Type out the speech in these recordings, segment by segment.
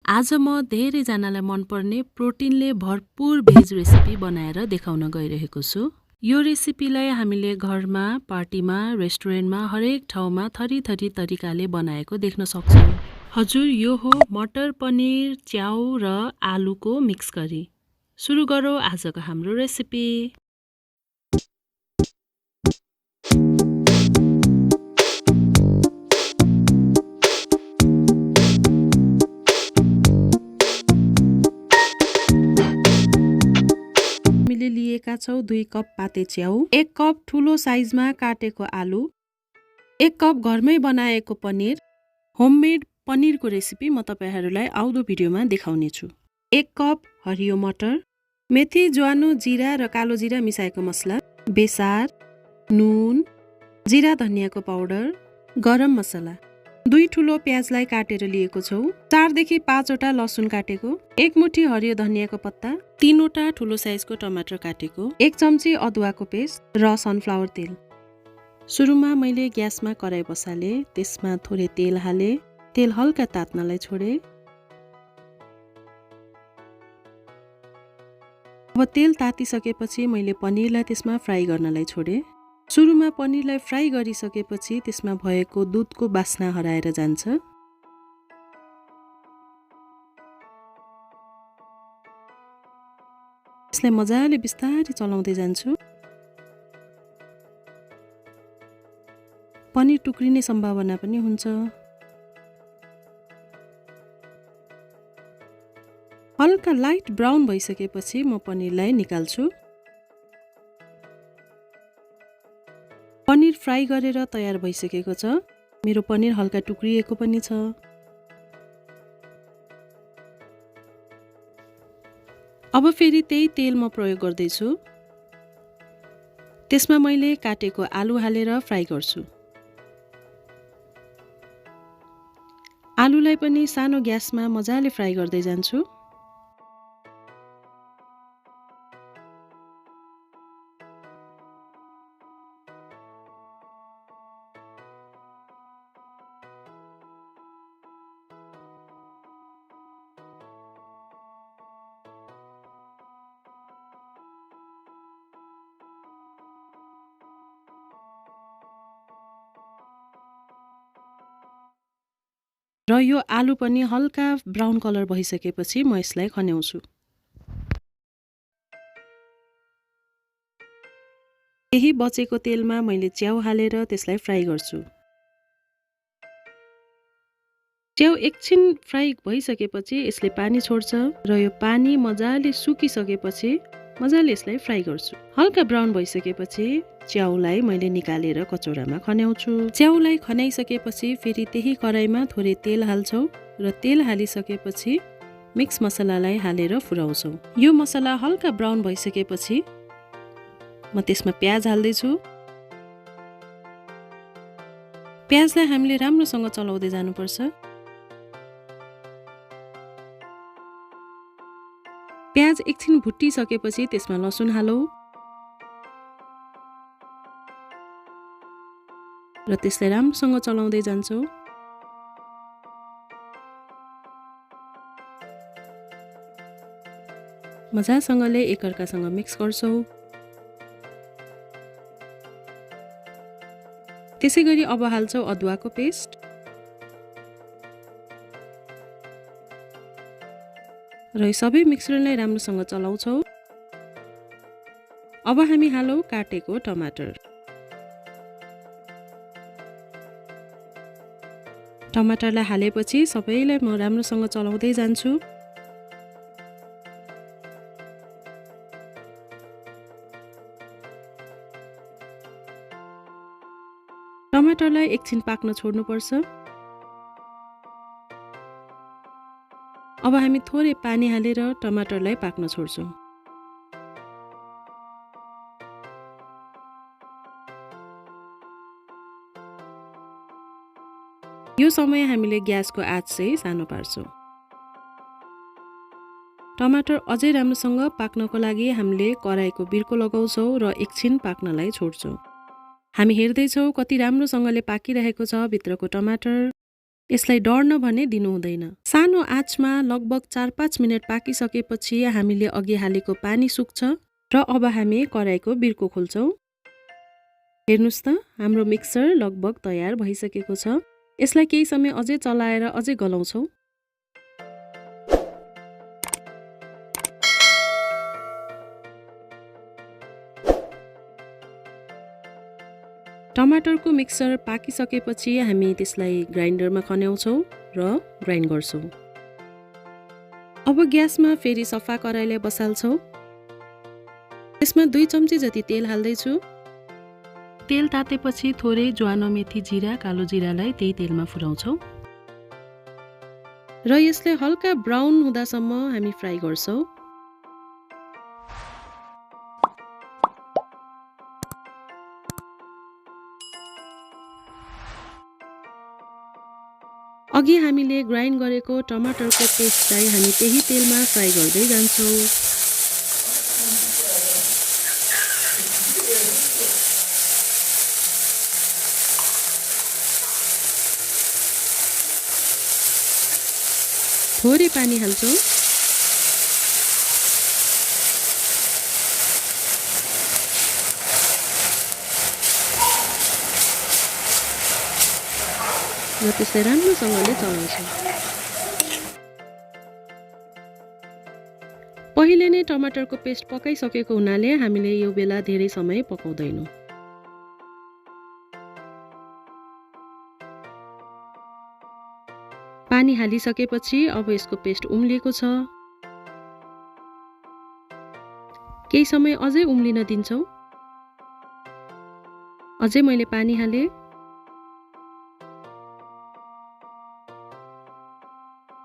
आज म धेरैजनालाई मनपर्ने प्रोटिनले भरपूर भेज रेसिपी बनाएर देखाउन गइरहेको छु। यो रेसिपीलाई हामीले घरमा, पार्टीमा, रेस्टुरेन्टमा हरेक ठाउँमा थरी-थरी तरिकाले बनाएको देख्न सक्छौँ। हजुर, यो हो मटर पनिर, च्याउ र आलुको मिक्स करी। सुरु गरौँ आजको हाम्रो रेसिपी। हामीले लिएका छौँ 2 कप पाते च्याउ, 1 कप ठुलो साइजमा काटेको आलु, 1 कप घरमै बनाएको पनिर। होममेड पनिरको रेसिपी म तपाईहरुलाई आउँदो भिडियोमा देखाउने छु। 1 कप हरियो मटर, मेथी, ज्वानो, जिरा र कालो जिरा मिसाएको मसला, बेसार, नुन, जिरा धनियाको पाउडर, गरम मसला। 2 ठुलो प्याजलाई काटेर लिएको छौँ, 4 देखि 5 वटा लसुन काटेको, 1 मुठी हरियो धनियाको पत्ता, 3 वटा ठुलो साइजको टमाटर काटेको, 1 चम्ची अदुवाको पेस्ट र सनफ्लावर तेल। सुरुमा मैले ग्यासमा कराई बसाले, त्यसमा थोरै तेल हाले, तेल हल्का तात्नलाई छोडे। अब तेल तातिसकेपछि मैले पनिरलाई त्यसमा फ्राई गर्नलाई छोडे। सुरुमा पनिरलाई फ्राई गरिसकेपछि त्यसमा भएको दुधको बास्ना हराएर जान्छ। यसलाई मजाले बिस्तारै चलाउँदै जान्छु। पनिर टुक्रिने सम्भावना पनि हुन्छ। हल्का लाइट ब्राउन भइसकेपछि म पनिरलाई निकाल्छु। पनिर फ्राई गरेर तयार भइसकेको छ। मेरो पनिर हल्का टुक्रिएको पनि छ। अब फेरि त्यही तेल म प्रयोग गर्दै छु। त्यसमा मैले काटेको आलु हालेर फ्राई गर्छु। आलुलाई पनि सानो ग्यासमा मजाले फ्राई गर्दै जान्छु। र यो आलु पनि हल्का ब्राउन कलर भइसकेपछि म यसलाई खन्याउँछु। यही बचेको तेलमा मैले च्याउ हालेर त्यसलाई फ्राई गर्छु। च्याउ एकछिन फ्राई भइसकेपछि यसले पानी छोड्छ र यो पानी मजाले सुकिसकेपछि मजाले यसलाई फ्राई गर्छु। हल्का ब्राउन भइसकेपछि च्याउलाई मैले निकालेर कचौरामा खन्याउँछु। च्याउलाई खन्याइसकेपछि फेरि त्यही कराईमा थोरै तेल हाल्छौँ र तेल हालिसकेपछि मिक्स मसलालाई हालेर फुराउँछौँ। यो मसला हल्का ब्राउन भइसकेपछि म त्यसमा प्याज हाल्दैछु। प्याजलाई हामीले राम्रोसँग चलाउँदै जानुपर्छ। प्याज एकछिन भुटिसकेपछि त्यसमा लसुन हालौँ र त्यसलाई राम्रोसँग चलाउँदै जान्छौँ। मजासँगले एकअर्कासँग मिक्स गर्छौँ। त्यसैगरी अब हाल्छौँ अदुवाको पेस्ट र यो सबै मिक्सरलाई राम्रोसँग चलाउँछौँ। अब हामी हालौँ काटेको टमाटर। टमाटरलाई हालेपछि सबैलाई म राम्रोसँग चलाउँदै जान्छु। टमाटरलाई एकछिन पाक्न छोड्नुपर्छ। अब हामी थोरै पानी हालेर टमाटरलाई पाक्न छोड्छौँ। यो समय हामीले ग्यासको आँच चाहिँ सानो पार्छौँ। टमाटर अझै राम्रोसँग पाक्नको लागि हामीले कराईको बिर्को लगाउँछौँ र एकछिन पाक्नलाई छोड्छौँ। हामी हेर्दैछौँ कति राम्रोसँगले पाकिरहेको छ भित्रको टमाटर। यसलाई डढ्न भने दिनु हुँदैन। सानो आँचमा लगभग 4-5 मिनेट पाकिसकेपछि हामीले अघि हालेको पानी सुक्छ र अब हामी कराईको बिर्को खोल्छौँ। हेर्नुस् त, हाम्रो मिक्सर लगभग तयार भइसकेको छ। यसलाई केही समय अझै चलाएर अझै गलाउँछौँ। टमाटरको मिक्सर पाकिसकेपछि हामी त्यसलाई ग्राइन्डरमा खन्याउँछौँ र ग्राइन्ड गर्छौँ। अब ग्यासमा फेरि सफा कराईलाई बसाल्छौँ। त्यसमा 2 चम्ची जति तेल हाल्दैछु। तेल तातेपछि थोरै ज्वानो, मेथी, जिरा, कालो जिरालाई त्यही तेलमा फुराउँछौँ र यसले हल्का ब्राउन हुँदासम्म हामी फ्राई गर्छौँ। अघि हामीले ग्राइन्ड गरेको टमाटरको पेस्टलाई हामी त्यही तेलमा फ्राई गर्दै जान्छौँ। थोरै पानी हाल्छौँ। र त्यसलाई राम्रोसँगले चलाउँछौँ। पहिले नै टमाटरको पेस्ट पकाइसकेको हुनाले हामीले यो बेला धेरै समय पकाउँदैनौँ। पानी हालिसकेपछि अब यसको पेस्ट उम्लिएको छ। केही समय अझै उम्लिन दिन्छौँ। अझै मैले पानी हालेँ।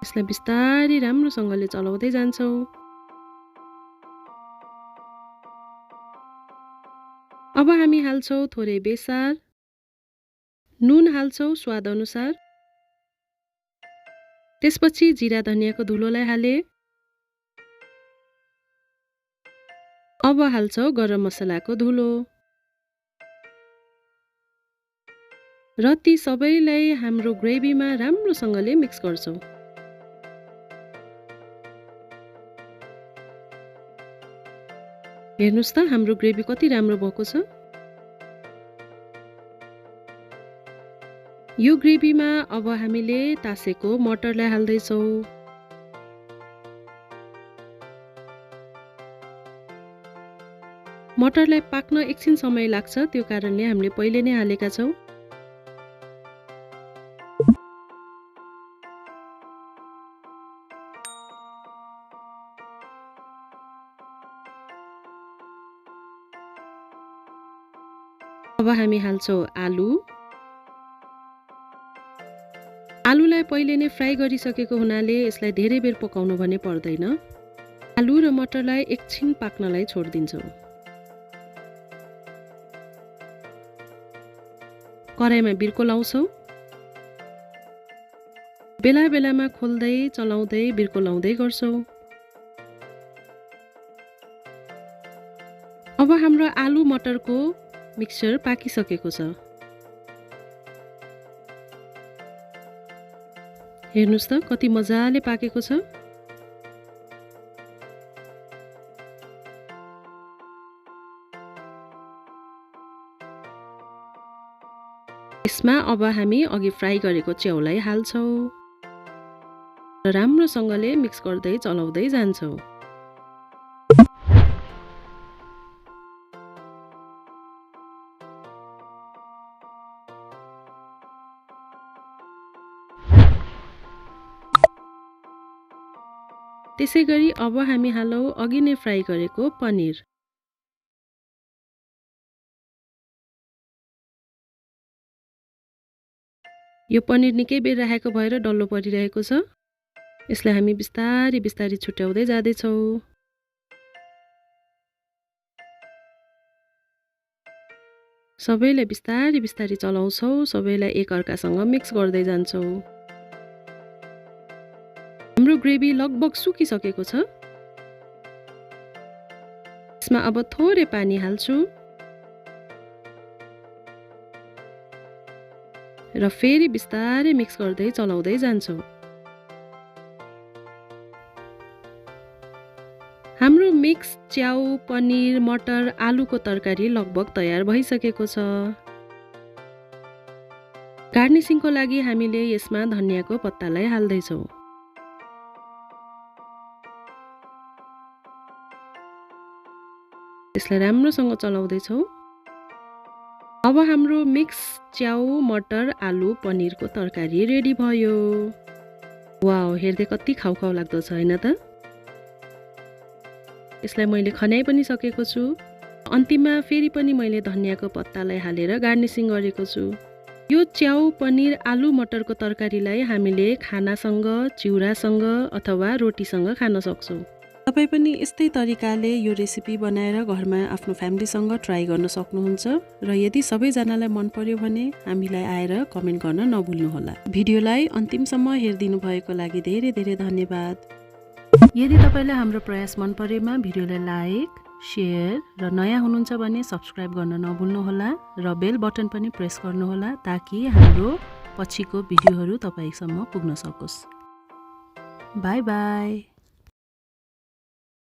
यसलाई बिस्तारै राम्रोसँगले चलाउँदै जान्छौँ। अब हामी हाल्छौँ थोरै बेसार, नुन हाल्छौँ स्वाद अनुसार। त्यसपछि जिरा धनियाको धुलोलाई हाले। अब हाल्छौँ गरम मसलाको धुलो र ती सबैलाई हाम्रो ग्रेभीमा राम्रोसँगले मिक्स गर्छौँ। हेर्नुस् त, हाम्रो ग्रेभी कति राम्रो भएको छ। यो ग्रेभीमा अब हामीले तासेको मटरलाई हाल्दैछौँ। मटरलाई पाक्न एकछिन समय लाग्छ, त्यो कारणले हामीले पहिले नै हालेका छौँ। अब हामी हाल्छौँ आलु। आलुलाई पहिले नै फ्राई गरिसकेको हुनाले यसलाई धेरै बेर पकाउनु भने पर्दैन। आलु र मटरलाई एकछिन पाक्नलाई छोडिदिन्छौँ। कराईमा बिर्को लाउँछौँ। बेला बेलामा खोल्दै चलाउँदै बिर्को लाउँदै गर्छौँ। अब हाम्रो आलु मटरको मिक्सचर पाकिसकेको छ। हेर्नुस् त, कति मजाले पाकेको छ। यसमा अब हामी अघि फ्राई गरेको च्याउलाई हाल्छौँ र राम्रोसँगले मिक्स गर्दै चलाउँदै जान्छौँ। त्यसैगरी अब हामी हालौँ अघि नै फ्राई गरेको पनिर। यो पनिर निकै बेर राखेको भएर डल्लो परिरहेको छ। यसलाई हामी बिस्तारै बिस्तारै छुट्याउँदै जाँदैछौँ। सबैलाई बिस्तारै बिस्तारै चलाउँछौँ, सबैलाई एकअर्कासँग मिक्स गर्दै जान्छौँ। हाम्रो ग्रेभी लगभग सुकिसकेको छ। यसमा अब थोरै पानी हाल्छु र फेरि बिस्तारै मिक्स गर्दै चलाउँदै जान्छौँ। हाम्रो मिक्स च्याउ, पनिर, मटर, आलुको तरकारी लगभग तयार भइसकेको छ। गार्निसिङको लागि हामीले यसमा धनियाको पत्तालाई हाल्दैछौँ। यसलाई राम्रोसँग चलाउँदैछौँ। अब हाम्रो मिक्स च्याउ, मटर, आलु, पनिरको तरकारी रेडी भयो। वाउ, हेर्दै कति खाउ लाग्दो छ हैन त? यसलाई मैले खन्याइ पनि सकेको छु। अन्तिममा फेरि पनि मैले धनियाको पत्तालाई हालेर गार्निसिङ गरेको छु। यो च्याउ, पनिर, आलु, मटरको तरकारीलाई हामीले खानासँग, चिउरासँग अथवा रोटीसँग खान सक्छौँ। तपाई पनि यस्तै तरिकाले यो रेसिपी बनाएर घरमा आफ्नो फ्यामिलीसँग ट्राई गर्न सक्नुहुन्छ र यदि सबैजनालाई मन पर्यो भने हामीलाई आएर कमेन्ट गर्न नभुल्नुहोला। भिडियोलाई अन्तिमसम्म हेरिदिनु भएको लागि धेरै धेरै धन्यवाद। यदि तपाईलाई हाम्रो प्रयास मन परेमा भिडियोलाई लाइक, शेयर र नयाँ हुनुहुन्छ भने सब्स्क्राइब गर्न नभुल्नुहोला र बेल बटन पनि प्रेस गर्नुहोला ताकि हाम्रो पछिको भिडियोहरू तपाईसम्म पुग्न सकोस्। By by.